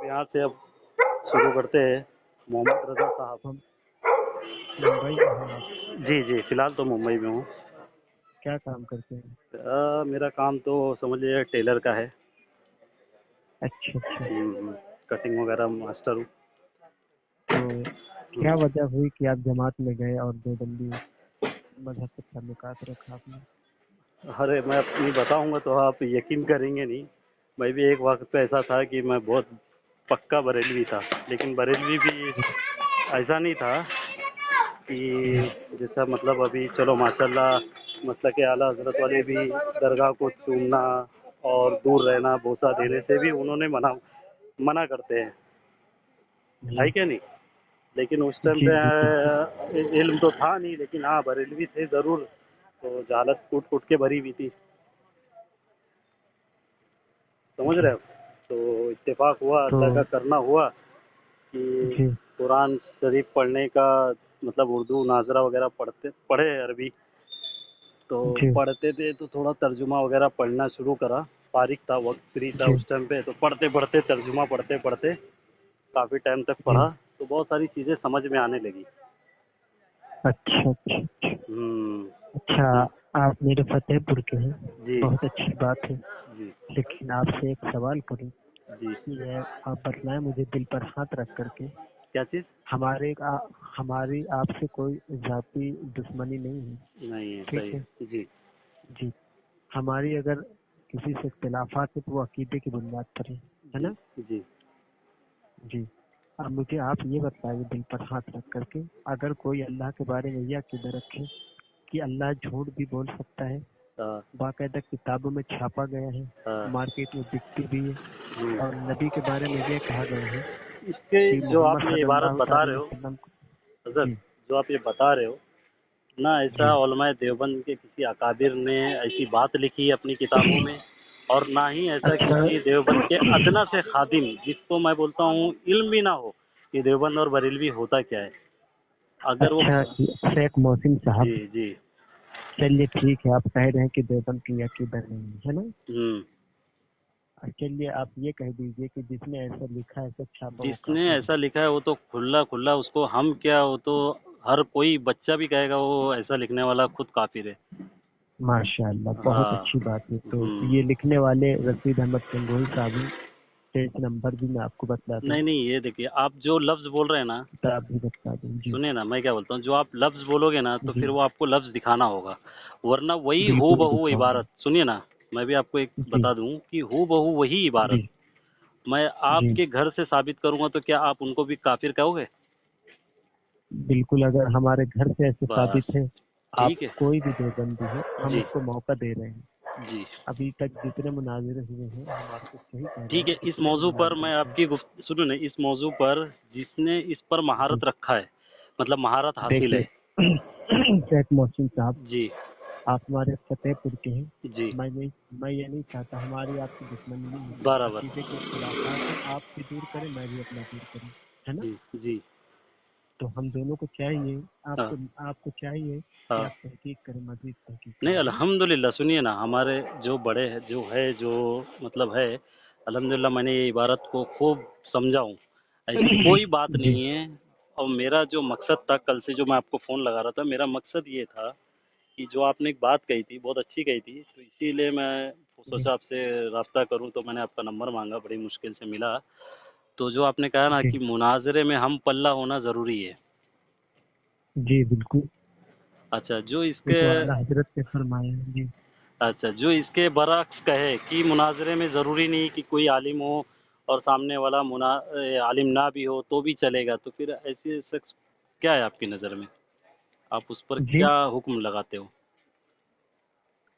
यहाँ से अब शुरू करते हैं। मोहम्मद रजा साहब। हम मुंबई में हैं आप? जी जी, फिलहाल तो मुंबई में हूँ। क्या काम करते हैं? मेरा काम तो समझ लीजिए टेलर का है। अच्छा अच्छा। कटिंग वगैरह मास्टर हूँ। तो क्या वजह हुई कि आप जमात में गए और देवबंदी मजहब से ताल्लुकात रखा आपने? अरे मैं अपनी बताऊंगा तो आप यकीन करेंगे नहीं। मैं भी एक वक्त पे ऐसा था कि मैं बहुत पक्का बरेलवी था, लेकिन बरेलवी भी ऐसा नहीं था कि जैसा मतलब अभी चलो माशाल्लाह मसलक आला हजरत वाले भी दरगाह को चूमना और दूर रहना बोसा देने से भी उन्होंने मना करते हैं, है जी क्या नहीं। लेकिन उस टाइम जी पे जी बिल्कुल। इल्म तो था नहीं, लेकिन हाँ बरेलवी थे ज़रूर। तो जहालत कूट कूट के भरी हुई थी, समझ रहे जी हो। तो इत्तेफाक हुआ, तो अल्लाह का करना हुआ कि जी कुरान शरीफ पढ़ने का मतलब उर्दू नाजरा वगैरह पढ़े अरबी। तो जी पढ़ते थे तो थोड़ा तर्जुमा वगैरह पढ़ना शुरू करा। फारिग था, वक्त फ्री था जी उस टाइम पे, तो पढ़ते पढ़ते तर्जुमा पढ़ते पढ़ते काफ़ी टाइम तक जी। पढ़ा, तो बहुत सारी चीज़ें समझ में आने लगी। अच्छा अच्छा अच्छा। हम्म, अच्छा, आप मेरे फतेहपुर के हैं, जी बहुत अच्छी बात है। जी लेकिन आपसे एक सवाल करूं जी। कि आप बतलाएं मुझे दिल पर हाथ रख करके। क्या चीज़? हमारी आपसे कोई जाति दुश्मनी नहीं है, नहीं है, ठीक सही है है जी। जी। हमारी अगर किसी से इख्तिलाफात है तो वो अकीदे की बुनियाद पर है जी ना जी। जी। अब मुझे आप ये बताइए दिल पर हाथ रख करके, अगर कोई अल्लाह के बारे में यह अकीदा रखे कि अल्लाह झूठ भी बोल सकता है, हाँ बाकायदा किताबों में छापा गया है, हाँ। मार्केट में बिकती भी है, हम्म। और नबी के बारे में यह कहा गया है इसके कि जो आप मोहम्मद ये इबारत सल्लल्लाहु बता रहे अलैहि हो वसल्लम हजरत, जी जो आप ये बता रहे हो ना, ऐसा जी उलमाए देवबंद के किसी अकाबिर ने ऐसी बात लिखी है अपनी किताबों में, और ना ही ऐसा अच्छा किसी देवबंद के अदना से खादिम, जिसको मैं बोलता हूँ इल्म भी ना हो कि देवबंद और बरेलवी होता क्या है, अगर वो। अच्छा शेख मोहसिन जी साहब, जी। चलिए ठीक है, आप कह रहे हैं कि देवबंद की अकीदा नहीं है ना। हम्म। और चलिए आप ये कह दीजिए कि जिसने ऐसा लिखा है, ऐसा छापा, वो जिसने काफिर है। ऐसा लिखा है वो तो खुला खुला, उसको हम क्या, वो तो हर कोई बच्चा भी कहेगा वो ऐसा लिखने वाला खुद काफिर है। माशाअल्लाह, बहुत हाँ। अच्छी बात है। तो हम्म। ये लिखने वाले रशीद अहमद गंगोही साहब हैं। पेज नंबर भी मैं आपको बता दूं, नहीं नहीं, ये देखिए आप जो लफ्ज़ बोल रहे हैं ना, किताब भी बता दूं जी। सुनिए ना मैं क्या बोलता हूँ, जो आप लफ्ज़ बोलोगे ना तो जी फिर वो आपको लफ्ज़ दिखाना होगा, वरना वही हू बिल्कुल बहू दिखाऊंगा। इबारत। सुनिए ना, मैं भी आपको एक जी बता दूं कि हू बहू वही इबारत जी मैं जी आपके घर से साबित करूंगा, तो क्या आप उनको भी काफिर कहोगे? बिल्कुल, अगर हमारे घर से ऐसे बस, साबित है, आप ठीक है। कोई भी देवबंदी हो, हम जी उसको मौका दे रहे हैं। जी। अभी तक जितने मुनाजिरे हुए हैं, हम आपको सही कह रहे ठीक हैं, है, इस कितने मौजू पर मुनाजिरे मैं हुए हैं। आपकी सुनो ना, इस मौजू पर जिसने इस पर जी महारत रखा है, मतलब महारत हासिल देखिए है। शेख मोहसिन साहब, जी आप हमारे फतेहपुर के हैं। जी। मैं ये नहीं चाहता हमारी आपकी दुश्मनी नहीं है, बराबर। अकीदे के इख्तिलाफात हैं, आप भी दूर करें, मैं भी अपना दूर करूं, है ना। जी जी। तो हम दोनों को चाहिए, हाँ आपको चाहिए कि हाँ। आप तहकीक करें, मजीद तहकीक नहीं, करें, है ना। अल्हम्दुलिल्लाह, सुनिए ना, हमारे जो बड़े हैं जो मतलब है, अल्हम्दुलिल्लाह मैंने ये इबारत को खूब समझा हूँ, ऐसी कोई बात जी नहीं है। और मेरा जो मकसद था, कल से जो मैं आपको फ़ोन लगा रहा था, मेरा मकसद ये था कि जो आपने एक बात कही थी बहुत अच्छी कही थी, तो इसीलिए मैं जी सोचा आपसे राब्ता करूं, तो मैंने आपका नंबर मांगा, बड़ी मुश्किल से मिला। तो जो आपने कहा ना जी कि मुनाजरे में हम पल्ला होना ज़रूरी है। जी बिल्कुल, अच्छा, ये तो आला हजरत ने फरमाया है जी। जो इसके बरअक्स कहे कि मुनाजरे में ज़रूरी नहीं कि कोई आलिम हो और सामने वाला आलिम ना भी हो तो भी चलेगा, तो फिर ऐसे शख्स क्या है आपकी नज़र में? आप उस पर जी क्या हुक्म लगाते हो?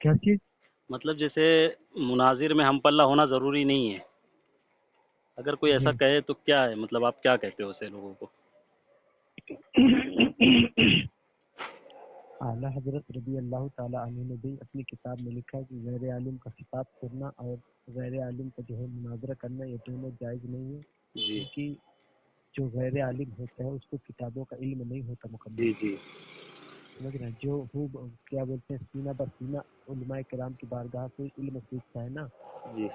क्या चीज? मतलब जैसे मुनाजिर में हम पल्ला होना ज़रूरी नहीं है, अगर कोई ऐसा जी कहे तो क्या है, मतलब आप क्या कहते हो ऐसे लोगों को? आला हजरत रदी अल्लाह ताला अन्हु ने भी अपनी किताब में लिखा है कि गैर आलिम का खिताब करना और गैर आलिम का जो है मुनाजरा करना, ये दोनों जायज़ नहीं है, जी क्योंकि जो गैर आलिम होता है उसको किताबों का इल्म नहीं होता मुकम्मल। जी जी। समझ रहे हैं, जो क्या बोलते हैं, सीना बर सीना उलमाए किराम की बारगाह से इल्म सीखता है ना, जी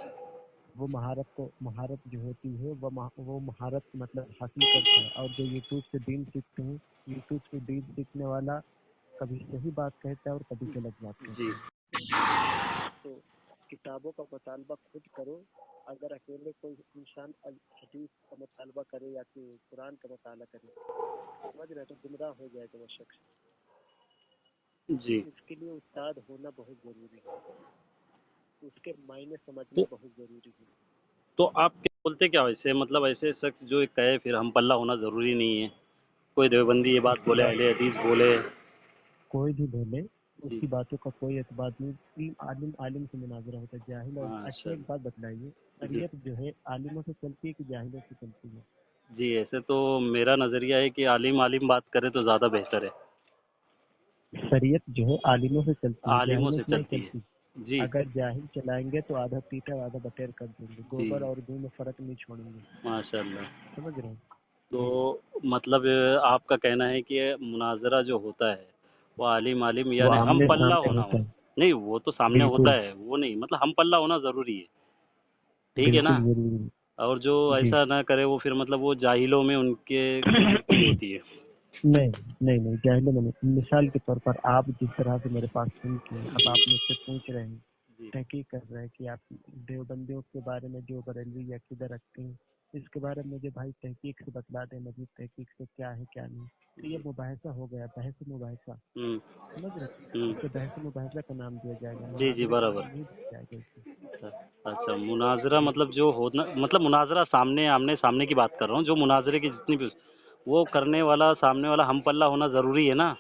وہ مہارت جو ہوتی ہے وہ مہارت مطلب حاصل کرتا ہے. اور جو یوٹیوب سے دین سیکھتے ہیں، یوٹیوب سے دین سیکھنے والا کبھی صحیح بات کہتا ہے اور کبھی غلط بات کہتا جی ہے. تو کتابوں کا مطالبہ خود کرو. اگر اکیلے کوئی انسان حدیث کا مطالبہ کرے یا کہ قرآن کا مطالعہ کرے، سمجھ رہے تو گمراہ ہو جائے گا وہ شخص. جی. اس کے لیے استاد ہونا بہت ضروری ہے، اس کے معنی سمجھنا تو بہت ضروری ہے. تو آپ کیا بولتے کیا ویسے، مطلب ایسے شخص جو کہے پھر ہم پلہ ہونا ضروری نہیں ہے، کوئی دیوبندی یہ بات بولے، اہل حدیث بولے. کوئی بھی بولے اس جی کی باتوں کا کوئی اعتبار نہیں. عالم سے مناظرہ ہوتا ہے، جاہل اور ماشاء اچھا. ایک بات بتلائیے، اللہ. جی شریعت جو ہے عالموں سے چلتی ہے کہ جاہلوں سے چلتی ہے؟ جی ایسے تو میرا نظریہ ہے کہ عالم بات کرے تو زیادہ بہتر ہے. شریعت جو ہے عالموں سے چلتی ہے، عالموں جاہلوں سے سے نہیں چلتی چلتی. ہے. جی اگر جاہل چلائیں گے تو آدھا پیٹا آدھا بٹیر کر دیں گے، جی گوبر اور گوں میں فرق نہیں چھوڑیں گے. ماشاء اللہ. سمجھ رہے ہیں؟ تو جی مطلب آپ کا کہنا ہے کہ مناظرہ جو ہوتا ہے وہ عالم وہ یعنی ہم آمنے پلہ سامنے ہونا ہوتا ہو. ہے. نہیں وہ تو سامنے بالکل ہوتا ہے، وہ نہیں مطلب ہم پلہ ہونا ضروری ہے. ٹھیک ہے نا. بالکل ضروری ہے. اور جو جی ایسا نہ کرے وہ پھر مطلب وہ جاہلوں میں ان کے گرفت ہوتی ہے. نہیں نہیں جاہلوں میں نہیں. مثال کے طور پر آپ جس طرح سے میرے پاس فون کیے، اب آپ مجھ سے پوچھ رہے ہیں، جی تحقیق کر رہے ہیں کہ آپ دیوبندیوں کے بارے میں جو بریلوی یا عقیدہ رکھتے ہیں، اس کے بارے میں مجھے بھائی تحقیق سے بتلا دیں، مزید تحقیق سے کیا ہے کیا نہیں. تو یہ مباحثہ ہو گیا، بحث مباحثہ. ہوں سمجھ رہے؟ ہوں. اسے بحث مباحثہ کا نام دیا جائے گا، جی جی مناظرے کا برابر. نام نہیں دیا جائے گا اسے. اچھا مناظرہ جی مطلب جو ہونا، مطلب مناظرہ آمنے سامنے کی بات کر رہا ہوں، جو مناظرے کی جتنی بھی وہ کرنے والا سامنے والا ہم پلہ ہونا ضروری ہے نا.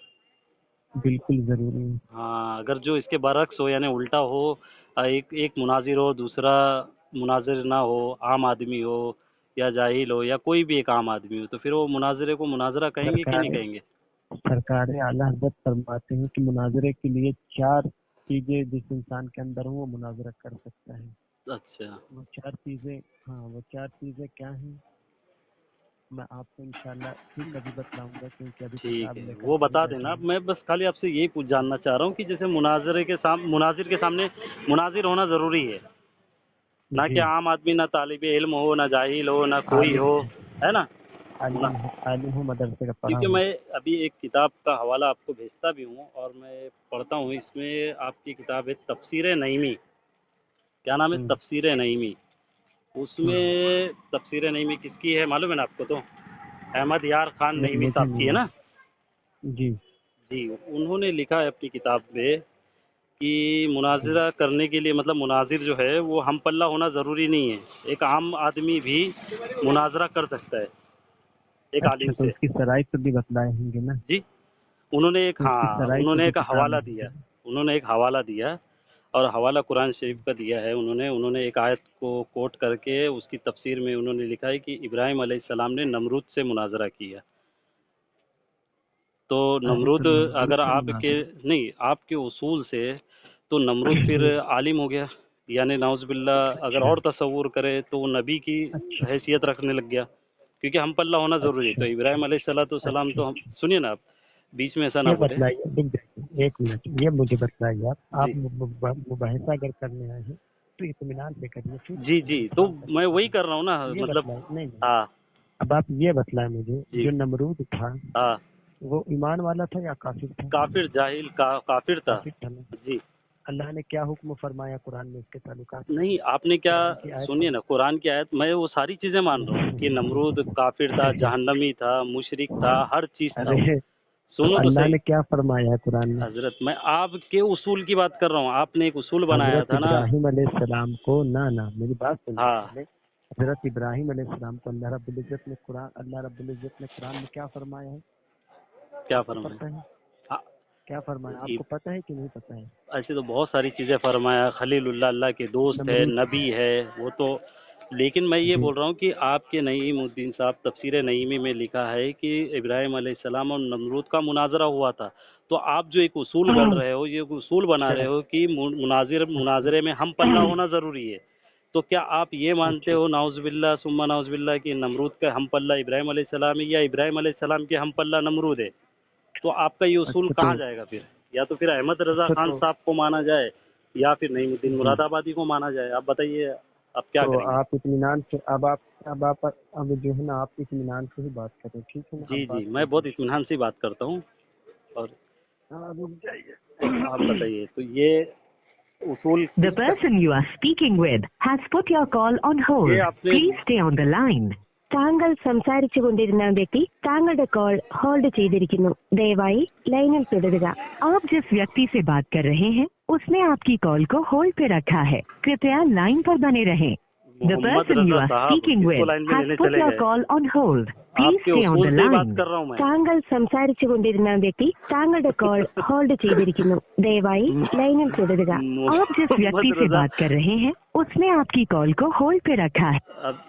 بالکل ضروری ہے. ہاں اگر جو اس کے برعکس ہو یعنی الٹا ہو، ایک مناظر ہو دوسرا مناظر نہ ہو، عام آدمی ہو یا جاہل ہو یا کوئی بھی ایک عام آدمی ہو، تو پھر وہ مناظرے کو مناظرہ کہیں گے کہ نہیں کہیں گے؟ سرکار اعلیٰ حضرت فرماتے ہیں کہ مناظرے کے لیے 4 چیزیں جس انسان کے اندر ہوں وہ مناظرہ کر سکتا ہے. اچھا وہ 4 چیزیں، ہاں وہ 4 چیزیں کیا ہیں میں آپ کو انشاءاللہ پھر کبھی بتلاؤں گا، کیونکہ ابھی ٹھیک کتاب ہے لے کر وہ کے بتا بیٹھا دینا. ہوں. میں بس خالی آپ سے یہی جاننا چاہ رہا ہوں کہ جیسے مناظر کے سامنے مناظر ہونا ضروری ہے، نہ کہ جی عام آدمی، نہ طالب علم ہو، نہ جاہل ہو، نہ کوئی عالم ہو، ہے نا. عالم ہو، مدرسے کا پڑھا کیونکہ ہوں. میں ابھی ایک کتاب کا حوالہ آپ کو بھیجتا بھی ہوں اور میں پڑھتا ہوں. اس میں آپ کی کتاب ہے تفسیر نعیمی. کیا نام ہے؟ ہوں، تفسیر نعیمی. اس ہوں. میں تفسیر نعیمی کس کی ہے معلوم ہے نا آپ کو؟ تو احمد یار خان نہیں نعیمی مجھے صاحب کی ہے نہیں نا. ہے. جی جی انہوں نے لکھا ہے اپنی کتاب میں کہ جی مناظرہ کرنے کے لیے مطلب مناظر جو ہے وہ ہم پلہ ہونا ضروری نہیں ہے، ایک عام آدمی بھی مناظرہ کر سکتا ہے ایک اچھا، عالم تو سے. اس کی شرائط تو بھی بتلائے ہوں گے نا؟ جی انہوں نے تو اس کی شرائط تو بھی بتا حوالہ دیں دیا. گے. انہوں نے ایک حوالہ دیا اور حوالہ قرآن شریف کا دیا ہے. انہوں نے ایک آیت کو کوٹ کر کے اس کی تفسیر میں انہوں نے لکھا ہے کہ ابراہیم علیہ السلام نے نمرود سے مناظرہ کیا. تو ارے تو نمرود نمرود اگر سے آپ کے مناظر. نہیں آپ کے اصول سے تو نمرود پھر عالم ہو گیا، یعنی نعوذ باللہ اگر اچھا اور تصور کرے تو وہ نبی کی اچھا حیثیت رکھنے لگ گیا، کیونکہ ہم پلہ ہونا ضروری ہے. اچھا تو اچھا ابراہیم علیہ السلام اچھا تو ہم اچھا. سنیے نا، آپ بیچ میں ایسا نہ یہ بولے. بتلائیے، رک جائیے 1 منٹ، یہ مجھے بتلائیے. آپ جی مباحثہ اگر کرنے آئے ہیں تو اطمینان سے کریے، پھر جی جی بڑے تو سوال کر میں سکتے وہی ہیں. کر رہا ہوں نا یہ مطلب. بتلائیں. نہیں نہیں، ہاں اب آپ یہ بتلائیں مجھے، جی جو نمرود تھا ہاں وہ ایمان والا تھا یا کافر تھا؟ کافر جاہل کافر تھا. کافر تھا نا. جی اللہ نے کیا حکم فرمایا قرآن میں اس کے تعلقات سے؟ نہیں آپ نے کیا قرآن کی آیت سنیے نا قرآن کی آیت، میں وہ ساری چیزیں مان رہا ہوں کہ نمرود کافر تھا، جہنمی تھا، مشرک تھا، ہر چیز تھا وہ. ارے تو سنو تو اللہ صحیح نے کیا فرمایا ہے قرآن میں؟ حضرت، میں آپ کے اصول کی بات کر رہا ہوں. آپ نے ایک اصول بنایا حضرت تھا نا. ابراہیم علیہ السلام کو نہ میری بات سنیے ہاں پہلے. حضرت ابراہیم علیہ السلام کو اللہ رب العزت نے قرآن میں کیا فرمایا ہے؟ کیا آپ کو فرمایا؟ پتہ ہے ہاں، کیا فرمایا؟ آپ کو پتہ ہے کہ نہیں پتہ ہے؟ ایسے تو بہت ساری چیزیں فرمایا. خلیل اللہ کے دوست ہے، نمرود. نبی ہے وہ تو. لیکن میں یہ جی بول رہا ہوں کہ آپ کے نعیم الدین صاحب تفسیر نعیمی میں لکھا ہے کہ ابراہیم علیہ السلام اور نمرود کا مناظرہ ہوا تھا. تو آپ جو ایک اصول گڑھ رہے ہو، یہ اصول بنا رہے اچھا ہو کہ مناظرے میں ہم پلہ ہونا ضروری ہے. تو کیا آپ یہ مانتے اچھا ہو نعوذ باللہ ثم نعوذ باللہ کہ نمرود کا ہم پلہ ابراہیم علیہ السلام ہے یا ابراہیم علیہ السلام کے ہم پلہ نمرود ہے؟ تو آپ کا یہ اصول اچھا کہاں جائے گا پھر؟ یا تو پھر احمد رضا خان تو صاحب کو مانا جائے یا پھر نعیم الدین جی مراد آبادی کو مانا جائے. آپ بتائیے. अब क्या तो करेंगे? आप इत्मीनान से अब जो है ना आप इत्मीनान से ही बात करें, ठीक है ना? जी आप बात जी, मैं बहुत कीजिए। इत्मीनान से बात करता हूँ। और हाँ, रुक जाइए। तो आप बताइए, तो ये उसूल The किस person you are speaking with has put your call on ये hold. आपने Please stay on the line. താങ്കൾ സംസാരിച്ചു കൊണ്ടിരുന്ന വ്യക്തി താങ്കളുടെ കോൾ ഹോൾഡ് ചെയ്തിരിക്കുന്നു. ദയവായി ലൈനിൽ തുടരുക. आप जिस व्यक्ति से बात कर रहे हैं उसने आपकी कॉल को होल्ड पे रखा है. कृपया लाइन पर बने रहें. The Mohammad person you Raza are साहब speaking किसको with लाइन में has लेने put चले your गए? call on hold. Please आपके stay on उसूल the से ही बात line. कर रहा हूँ मैं। താങ്കൾ സംസാരിച്ചു കൊണ്ടിരുന്ന വ്യക്തി താങ്കളുടെ കോൾ होल्ड ചെയ്തിരിക്കുന്നു. ദയവായി लाइनिल തുടരുക. आप जिस व्यक्ति से बात कर रहे हैं उसने आपकी कॉल को होल्ड पे रखा है. अब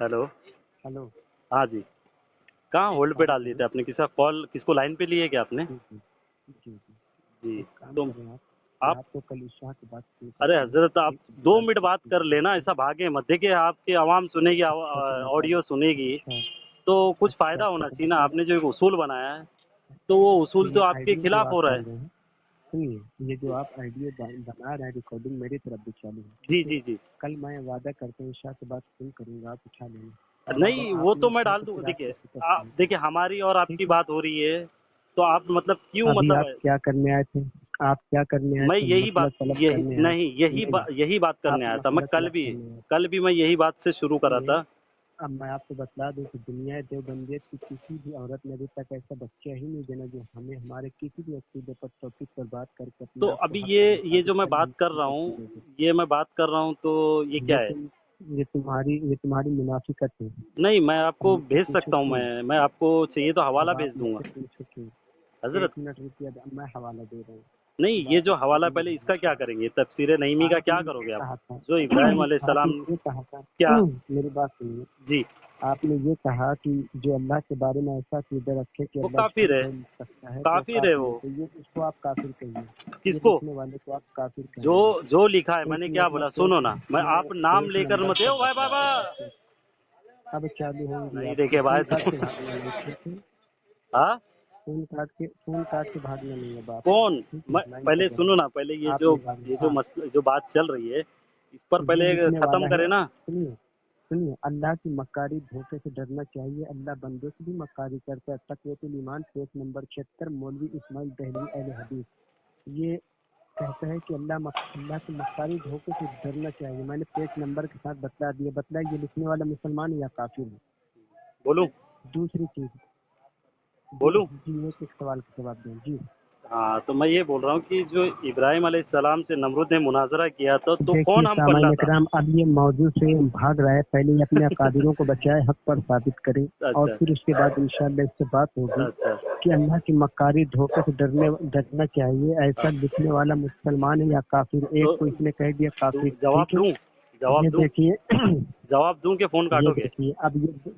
हेलो, हेलो। हाँ जी, कहाँ होल्ड पे डाल दिए थे आपने? किसको लाइन पे लिए क्या आपने? जी, जी, एक काम तो करें आप आप तो कल ईशा की बात की। अरे हजरत, आप 2 मिनट बात कर लेना, ऐसा भागे मत। देखिए आपकी आवाम सुनेगी, ऑडियो सुनेगी, तो कुछ फायदा होना चाहिए ना। आपने जो एक उसूल बनाया है, तो वो उसूल तो आपके खिलाफ हो रहा है। सुनिए, ये जो आप आइडिया बना रहे हैं, रिकॉर्डिंग मेरी तरफ भी चालू है। जी जी जी, कल मैं वादा करता हूँ ईशा के बाद फोन करूंगा, आप उठा लेंगे। नहीं वो तो मैं डाल दूँ। देखिए हमारी और आपकी बात हो रही है, तो आप मतलब क्यों अभी मतलब आप क्या करने आए थे? आप क्या करने आए मैं थे? यही बात मतलब तलब यही करने आए नहीं यही बात करने आप आया था मैं। मतलब तलब करने आए। कल भी मैं यही बात से शुरू करा था। अब मैं आपको बता दूं कि दुनिया देवबंदियत की किसी भी औरत ने अभी तक ऐसा बच्चा ही नहीं देना जो हमें हमारे किसी भी अकीदे पर टॉपिक पर बात करके अपने तो आप को अभी हक ये जो मैं साबित बात कर रहा हूँ, ये मैं बात कर रहा हूँ, तो ये क्या है? ये तुम्हारी मुनाफिकत है। नहीं, मैं आपको हमसे भेज पूछो सकता हूँ। क्यों? मैं आपको चाहिए तो हवाला अब भेज आप दूंगा मुझसे पूछो क्यों? हजरत। 1 मिनट रुकिए, अब मैं हवाला दे रहा हूँ। नहीं, ये जो हवाला पहले इसका क्या करेंगे? तफसीर नईमी का क्या करोगे आप? जो इब्राहिम अलैहिस्सलाम आपने ये कहा था क्या? मेरी बात सुनिए जी, आपने ये कहा कि जो अल्लाह के बारे में ऐसा अकीदा रखे कि वो अल्लाह काफिर है, बोल सकता है, काफिर है वो। तो ये उसको आप काफिर कहिए। ये किसको? लिखने वाले को आप काफिर कहिए। जो लिखा है, एक मैंने मिनट क्या में बोला? पेज सुनो ना, मैं आप नाम पेज लेकर नंबर मत से भाई बाबा। अब चालू होंगी नहीं आपकी। देखे भाई, फोन काट के भागना नहीं, ठीक है? हाँ फोन काट के भागना नहीं है बाप। कौन? ठीक है, मैं लाइन पहले पर सुनो रहो। ना, पहले ये आप जो नहीं भागना। हाँ, जो बात चल रही है, इस पर ये पहले लिखने खत्म वाला करे है। ना। सुनिए, अल्लाह की मक्कारी धोखे से डरना चाहिए। अल्लाह बंदों से भी मक्कारी करता है। तक़वतुल ईमान पेज नंबर 76 मौलवी इस्माइल दहलवी अहले हदीस ये कहता है कि अल्लाह की मक्कारी धोखे से डरना चाहिए। मैंने पेज नंबर के साथ बतला दिया। बतलाइए लिखने वाला मुसलमान है या काफिर है? बोलूं? दूसरी चीज बोलूं? जी एक सवाल का जवाब दें जी। हाँ, तो मैं ये बोल रहा हूँ कि जो इब्राहिम अलैहिस्सलाम से नमरूद ने मुनाजरा किया था, तो देखिए कौन हम पल्ला सामान्य था? कराम, अब ये मौजू से भाग रहा है। पहले ये अपने अकादिरों को बचाए, हक पर साबित करे, और अच्छा फिर उसके बाद इंशाअल्लाह इससे बात होगी अच्छा, कि अल्लाह की मक्कारी धोखे से डरना चाहिए। ऐसा लिखने वाला मुसलमान है या काफिर? एक तो को इसने कह दिया काफिर। जवाब ठीक है, दूं? जवाब ये दूं? देखिए जवाब दूं कि फोन ये काटोगे? देखिए अब ये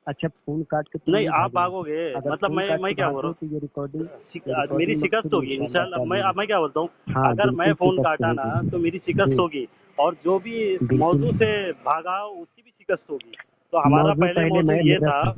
अच्छा फोन काट के तुम नहीं, नहीं आप भागोगे। भागोगे। अगर मतलब फोन काट मैं के क्या भाग बोल रहा गए हूँ, तो ये रिकॉर्डिंग मेरी शिकस्त मकसूद होगी इंशाल्लाह। मैं क्या बोलता हूँ, हाँ अगर मैं बिल्कुल फोन शिकस्त काटा ना, होगी तो मेरी शिकस्त जी होगी, और जो भी इस बिल्कुल। मौजू से भागा उसकी भी शिकस्त होगी। तो हमारा पहले मौजू ये मेरा था।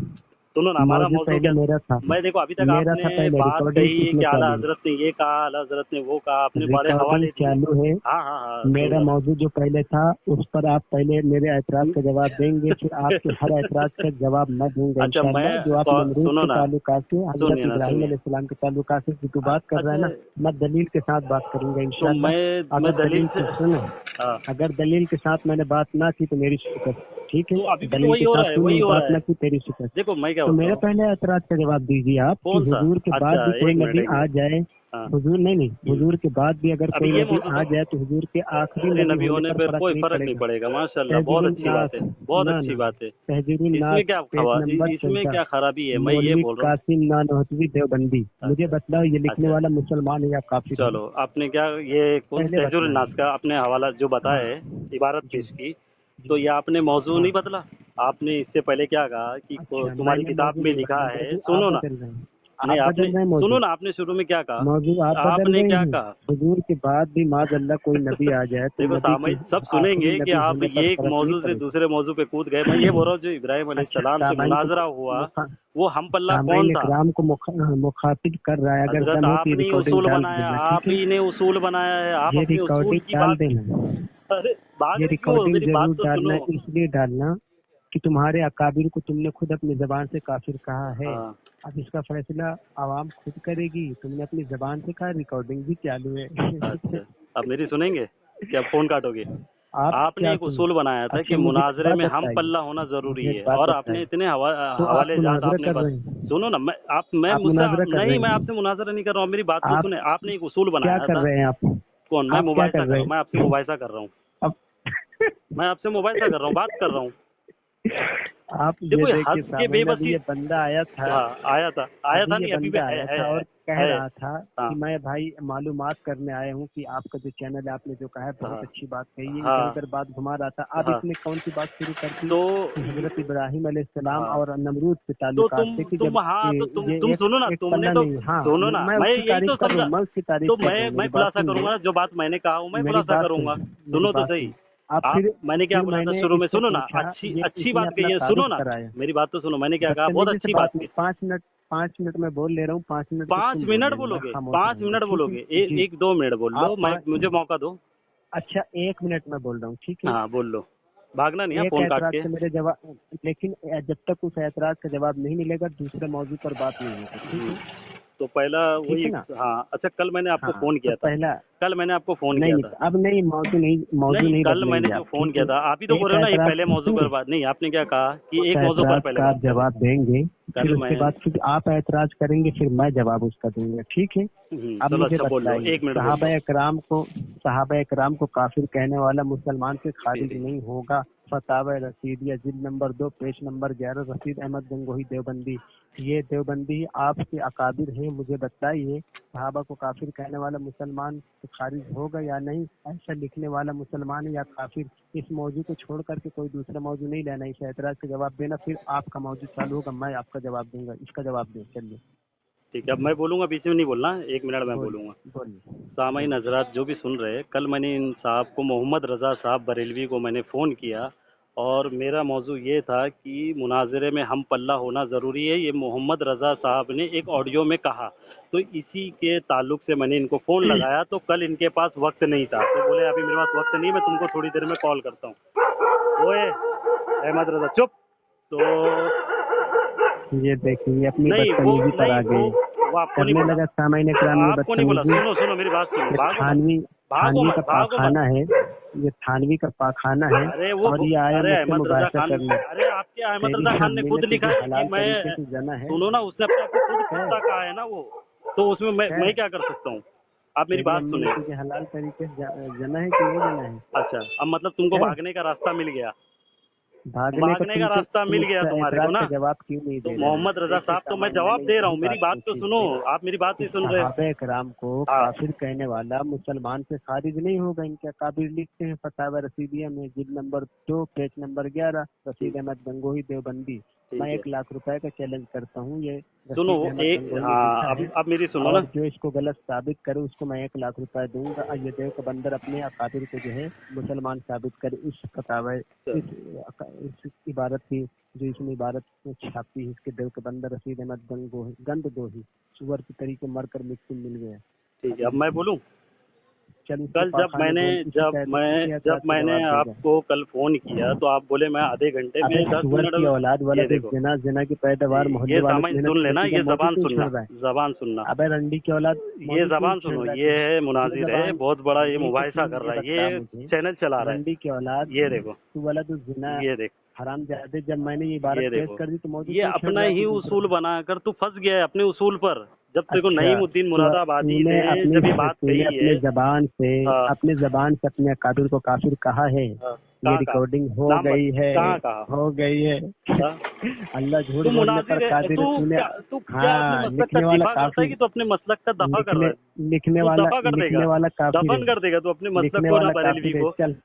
सुनो ना, हमारा मौजू मौजू पहले क्या? मेरा था। मैं देखो अभी तक मेरा था आपने पहले। बात रिकॉर्डिंग कही किसमें कि आला चालू है? हजरत ने ये कहा, आला हजरत ने वो कहा, आपने बड़े रिकॉर्डिंग हवाले दिए। चालू है। हाँ हाँ हाँ, मेरा मौजू जो पहले था उस पर आप पहले मेरे ऐतराज का जवाब देंगे, फिर आपके हर ऐतराज का जवाब मैं दूंगा अच्छा, इंशाअल्लाह। जो आप नमरूद सुनो के ना, ताल्लुकात से, हजरत सुनिए ना, इब्राहिम सुनिए। अलैहिस्सलाम के ताल्लुकात से जो बात कर रहा है ना, अच्छा, मैं दलील के साथ बात करूंगा तो इंशाअल्लाह। मैं अगर दलील दलील से के सुनो, हाँ, अगर दलील के साथ मैंने बात ना की तो मेरी शिकस्त। ठीक है, तो अभी भी तो दलील वही के हो साथ रहा है, तूने वही हो बात रहा ना है। की तेरी शिकस्त। देखो मैं क्या तो बोलता मेरा हूँ, पहले ऐतराज का जवाब दीजिए आप कि कौन सा? हुजूर के बाद अच्छा, भी कोई एक मिनट, नबी एक आ मिनट। जाए, हाँ, हुजूर नहीं हुजूर के बाद भी अगर अभी कोई ये नबी मौजूद आ जाए तो हुजूर के आखिरी नबी होने होने पर पर कोई फर्क नहीं पड़ेगा। पड़ेगा। माशाल्लाह, बहुत अच्छी बात है, बहुत ना अच्छी ना बात है। तहजीरुल नास इसमें क्या पेज नंबर इसमें 14 क्या खराबी है? मैं ये मौलवी बोल रहा हूँ। कासिम नानोतवी देवबंदी। मुझे अच्छा बतलाओ ये लिखने अच्छा, वाला मुसलमान है या काफिर है? चलो, आपने क्या ये कौन पहले तहजुल बतलाएं। नास का आपने हवाला जो बताया हाँ है, इबारत जी पेश की, जी तो ये आपने मौजू हाँ। नहीं बदला? आपने इससे पहले क्या कहा कि अच्छा तुम्हारी मैंने किताब मौजू में नहीं लिखा बदला, है? मौजू आप सुनो ना, बदल रहे हैं। नहीं आप आपने बदल रहे हैं सुनो मौजू। ना, आपने शुरू में क्या कहा? मौजू आप बदल आपने रहे क्या हैं। कहा? हुजूर के बाद भी माज़अल्लाह कोई नबी आ जाए तो देखो नबी की सब आखिरी सुनेंगे कि नबी आप होने पर ये एक फर्क नहीं मौजू से पड़ेगा। दूसरे मौजू पे कूद गए। मैं ये बोल रहा हूँ, जो इब्राहिम अच्छा अलैहिस्सलाम से सामाइन मुनाजरा हुआ, मुखा वो हम पल्ला कौन सामाइन था? इकराम को मुखातिब कर रहा है। अगर हजरत दम हो तो ये आपने ही रिकॉर्डिंग उसूल डाल बनाया, देना, ठीक आप है? ही ने उसूल बनाया है। आप ये अपने उसूल रिकॉर्डिंग की डाल बात, देना। अरे भाग ये रहे क्यों? रिकॉर्डिंग मेरी बात जरूर तो डालना, सुनो। इसलिए डालना कि तुम्हारे अकाबिर को तुमने खुद अपनी जबान से काफिर कहा है। हाँ, अब इसका फैसला आवाम खुद करेगी। तुमने अपनी जबान से कहा, रिकॉर्डिंग भी चालू है। अच्छा, अब मेरी सुनेंगे क्या? फोन काटोगे? आप आपने क्या एक उसूल बनाया था कि अच्छा, मुझे एक मुनाजरे बात में हम बताइए, पल्ला होना जरूरी मुझे एक है, बात और बताइए। आपने इतने तो आप हवाले जात मुनाजरा आपने कर बस रहे हैं? सुनो ना, मैं आप मुझसे मुनाजरा कर रहे नहीं, मैं हैं? आपसे मुनाजरा नहीं कर रहा हूँ, मेरी बात तो आप सुने। आपने एक उसूल क्या बनाया कर था। रहे हैं आप? कौन? मैं आप क्या मुबाहिसा कर कर रहा रहे हूँ, मैं आपसे हैं? मुबाहिसा कर रहा हूँ, अब मैं आपसे मुबाहिसा कर रहा हूँ, बात कर रहा हूँ। आप ये देखो ये देखिए, हंस के सामने अभी बेबसी। ये बंदा आया था, हाँ, आया था ये नहीं, अभी भी बंदा आया था और कह है। रहा था हाँ, कि मैं भाई मालूमात करने आया हूँ कि आपका जो चैनल है, आपने जो कहा है बहुत हाँ, अच्छी बात कही है। हाँ, इधर उधर बात घुमा रहा था। अब हाँ, इसने कौन सी बात शुरू कर दी तो कि हजरत इब्राहिम अलैहिस्सलाम हाँ, और नमरूद के तो ताल्लुकात थे कि जब हाँ, तो ये तुम एक सुनो ना, एक तुमने पल्ला तो नहीं। हाँ, सुनो ना, मैं मैं उसकी यही तारीफ तो कर रहा समझा। हूँ, मैं उसकी तारीफ तो कर रहा हूँ। मैं मेरी बात खुलासा सुनिए, करूंगा ना, जो बात मैंने कहा हूँ मैं मेरी खुलासा बात करूंगा। सुनिए, मेरी सुनो तो बात सही। सुनिए। आप आप, मैंने क्या फिर बोला था मैंने शुरू में? इससे सुनो ना, पूछा, अच्छी ये अच्छी इसने बात अपना कही है, सुनो तारुफ ना, कराया। मेरी बात तो सुनो, मैंने क्या कहा? बहुत बदतमीजी से अच्छी बात बात नहीं, की। 5 मिनट मैं बोल ले रहा हूँ, 5 मिनट तक 5 तुम बोल मिनट लेना, मैं बोलोगे? खामोश 5 रहूंगा, मिनट ठीक है? बोलोगे? जी, एक 2 मिनट बोल लो, आप मैं, मुझे मौका दो। अच्छा 1 मिनट में बोल रहा हूँ, ठीक है? हाँ, बोल लो, भागना नहीं है एक फोन काट ऐतराज के। का मेरे जवाब, लेकिन जब तक उस ऐतराज का जवाब नहीं मिलेगा दूसरे मौजू पर बात नहीं होगी, ठीक है? तो पहला ठीक वही। है ना? हाँ, अच्छा, कल मैंने आपको हाँ, फोन तो किया था। पहला कल मैंने आपको फोन नहीं किया नहीं, था। अब नहीं, मौजू नहीं, नहीं कल मैंने बदलेंगे जो आप, फोन ठीक किया है? था, आप ही तो बोल एक रहे हो ना, ये ऐतराज पहले मौजू पर बात नहीं, आपने क्या कहा कि उस एक मौजू पर ऐतराज पहले का आप बात करें। जवाब देंगे, फिर कल उसके मैं बाद फिर आप ऐतराज करेंगे, फिर मैं जवाब उसका दूंगा, ठीक है? अब चलो मुझे अच्छा, बोल लो, बतलाइए, 1 मिनट बोल लो। सहाबा एकराम को काफिर कहने वाला मुसलमान से जी, खारिज जी। नहीं होगा। फतावा रसीदिया जिल्द number 2 page number 11, Rashid Ahmad Gangohi Deobandi. ये देवबंदी आपके अकाबिर हैं, मुझे बताइए सहाबा को काफिर कहने वाला मुसलमान से खारिज होगा या नहीं? ऐसा लिखने वाला मुसलमान है या काफिर? इस मौजू को छोड़ करके कोई दूसरा मौजू नहीं लेना, इस ऐतराज का जवाब देना, फिर आपका मौजू चालू होगा, मैं आपका जवाब दूंगा। इसका जवाब दें, चलिए ठीक है, अब मैं बोलूँगा, बीच में नहीं बोलना, 1 मिनट में बोलिए बोलूँगा। बोलिए। सामाईन हजरात जो भी सुन रहे हैं, कल मैंने इन साहब को, मोहम्मद रज़ा साहब बरेलवी को मैंने फ़ोन किया, और मेरा मौजू ये था कि मुनाजरे में हम पल्ला होना ज़रूरी है, ये मोहम्मद रज़ा साहब ने एक ऑडियो में कहा। तो इसी के ताल्लुक से मैंने इनको फ़ोन लगाया, तो कल इनके पास वक्त नहीं था, तो बोले अभी मेरे पास वक्त नहीं, मैं तुमको थोड़ी देर में कॉल करता हूँ। ओए अहमद रज़ा, चुप। तो ये देखिए अपनी नहीं, बदतमीजी पर आ गई, वो आपको नहीं करने बोला, लगा सामाईन इकराम ये आपको नहीं बोला। बदतमीजी। सुनो मेरी बात सुनो, ये भागो मत, थानवी भागो थानवी मत, का भागो मत। पाखाना है, ये थानवी का पाखाना है, अरे वो, और ये आया अरे मुझसे अहमद रजा मुबाहिसा खान, करने। अरे आपके अहमद तेरी रजा खान ने अम्मी खुद ने लिखा तुझे है कि हलाल तरीके मैं, से जना है। सुनो ना, उसने अपने आप को खुद है, कुत्ता कहा है ना वो, तो उसमें मैं क्या कर सकता हूँ? आप मेरी तेरी बात अम्मी ने सुने। तुझे हलाल तरीके से जना है कि नहीं जना है? अच्छा, अब मतलब तुमको है? भागने का रास्ता मिल गया, भागने का रास्ता मिल तुम गया इस तुम्हारे को ऐतराज का ना। जवाब क्यों नहीं तो दे रहे हो? मोहम्मद रजा देखिए साहब, तो मैं सामान्य, जवाब मैंने दे रहा यही हूँ, मेरी बात बात तो पूछी सुनो, है आप मेरी बात कि नहीं सुन रहे। सहाबा इकराम को हाँ, काफिर कहने वाला मुसलमान से खारिज नहीं होगा। इनके अकाबिर लिखते हैं फतावा रसीदिया में जिल्द number 2 page number 11, Rashid Ahmad Gangohi Deobandi. मैं ठीक है। 1 लाख रुपए का चैलेंज करता हूँ, ये सुनो रशीद अहमद एक, गंगोही ने हाँ, लिखा है, अब मेरी सुनो ना। और जो इसको गलत साबित करे उसको मैं 1 लाख रुपए दूंगा। और ये देव का बंदर अपने अकाबिर को जो है मुसलमान साबित करे। इस फतावा इस इबारत की जो इसमें इबारत छापी है, इसके देव के बंदर रशीद अहमद गंद दोही सुअर की तरीके मर कर मिट्टी मिल गया। ठीक है, अब मैं बोलूँ। चल कल जब मैंने आपको कल फोन किया, तो आप बोले मैं आधे घंटे में 10 सुअर मिनट की में। औलाद वाला ये जो देखो, जना की पैदावार मोहल्ले ये वालों सामान की मेहनत सुन लेना, कसी का ये मौजू जबान क्यों सुनना, छेड़ रहा है? जबान सुनना, अबे रंडी की औलाद ये मौजू क्यों जबान छेड़ सुनो, रहा है? ये है मुनाजिर है, जबान बहुत बड़ा ये नहीं, तो मुबाहिसा तू कर रहा ये है, बता ये मुझे, चैनल चला रहा है। रंडी की औलाद ये देखो, तू वाला तो जिना ये देखो, हरामजादे, जब मैंने ये इबारत ये पेश देखो, कर दी तो मौजू ये क्यों छेड़ अपना रहा है ही तू उसूल दूसरा? बनाकर तू फंस गया है अपने उसूल पर। जब तेरे को अच्छा, नईमुद्दीन तो मुरादाबादी ने जब ये बात तूने कही है। हाँ, अपने जबान से अपने अकाबिर को काफिर कहा है। हाँ, ये कहाँ रिकॉर्डिंग हो नाम गई है, कहाँ कहा? हो गई है। हाँ? अल्लाह झूठ तू बोलने पर मुनाजिर है, कादिर है। तूने तू क्या अपने हाँ, मसलक का लिखने वाला दिफा करता है काफिर, कि तू अपने मसलक का दफा कर रहा है? लिखने तू वाला दफा कर देगा, लिखने वाला काफिर दफन है, कर देगा तू अपने मसलक लिखने को ना, वाला बरेलवी काफिर है। को। चल